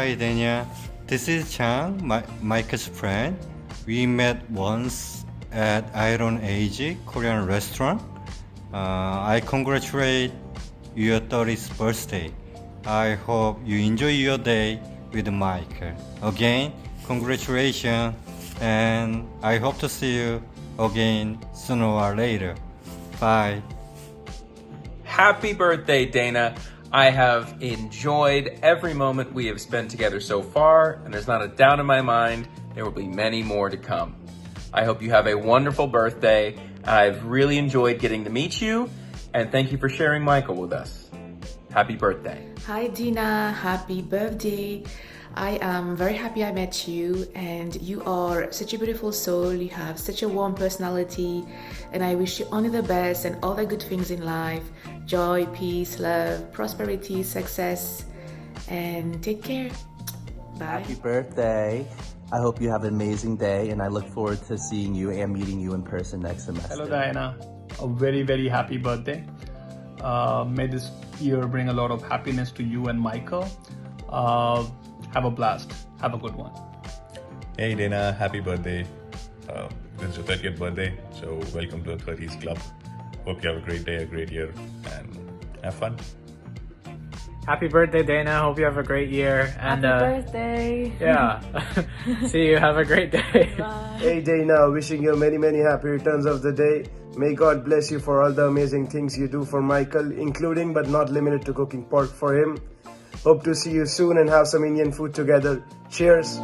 Hi, Deyna. This is Chang, Michael's friend. We met once at Iron Age Korean restaurant. I congratulate your 30th birthday. I hope you enjoy your day with Michael. Again, congratulations, and I hope to see you again sooner or later. Bye. Happy birthday, Deyna. I have enjoyed every moment we have spent together so far, and there's not a doubt in my mind there will be many more to come. I hope you have a wonderful birthday. I've really enjoyed getting to meet you, and thank you for sharing Michael with us. Happy birthday. Hi Dina, happy birthday. I am very happy I met you, and you are such a beautiful soul. You have such a warm personality, and I wish you only the best and all the good things in life. Joy, peace, love, prosperity, success, and take care. Bye. Happy birthday. I hope you have an amazing day, and I look forward to seeing you and meeting you in person next semester. Hello Diana, a very very happy birthday. May this year bring a lot of happiness to you and Michael. Have a blast. Have a good one. Hey Deyna, happy birthday. This is your 30th birthday, so welcome to the 30s club. Hope you have a great day, a great year, and have fun. Happy birthday, Deyna. Hope you have a great year. And Happy birthday. Yeah. See you. Have a great day. Bye. Hey Deyna, wishing you many happy returns of the day. May God bless you for all the amazing things you do for Michael, including but not limited to cooking pork for him. Hope to see you soon and have some Indian food together. Cheers.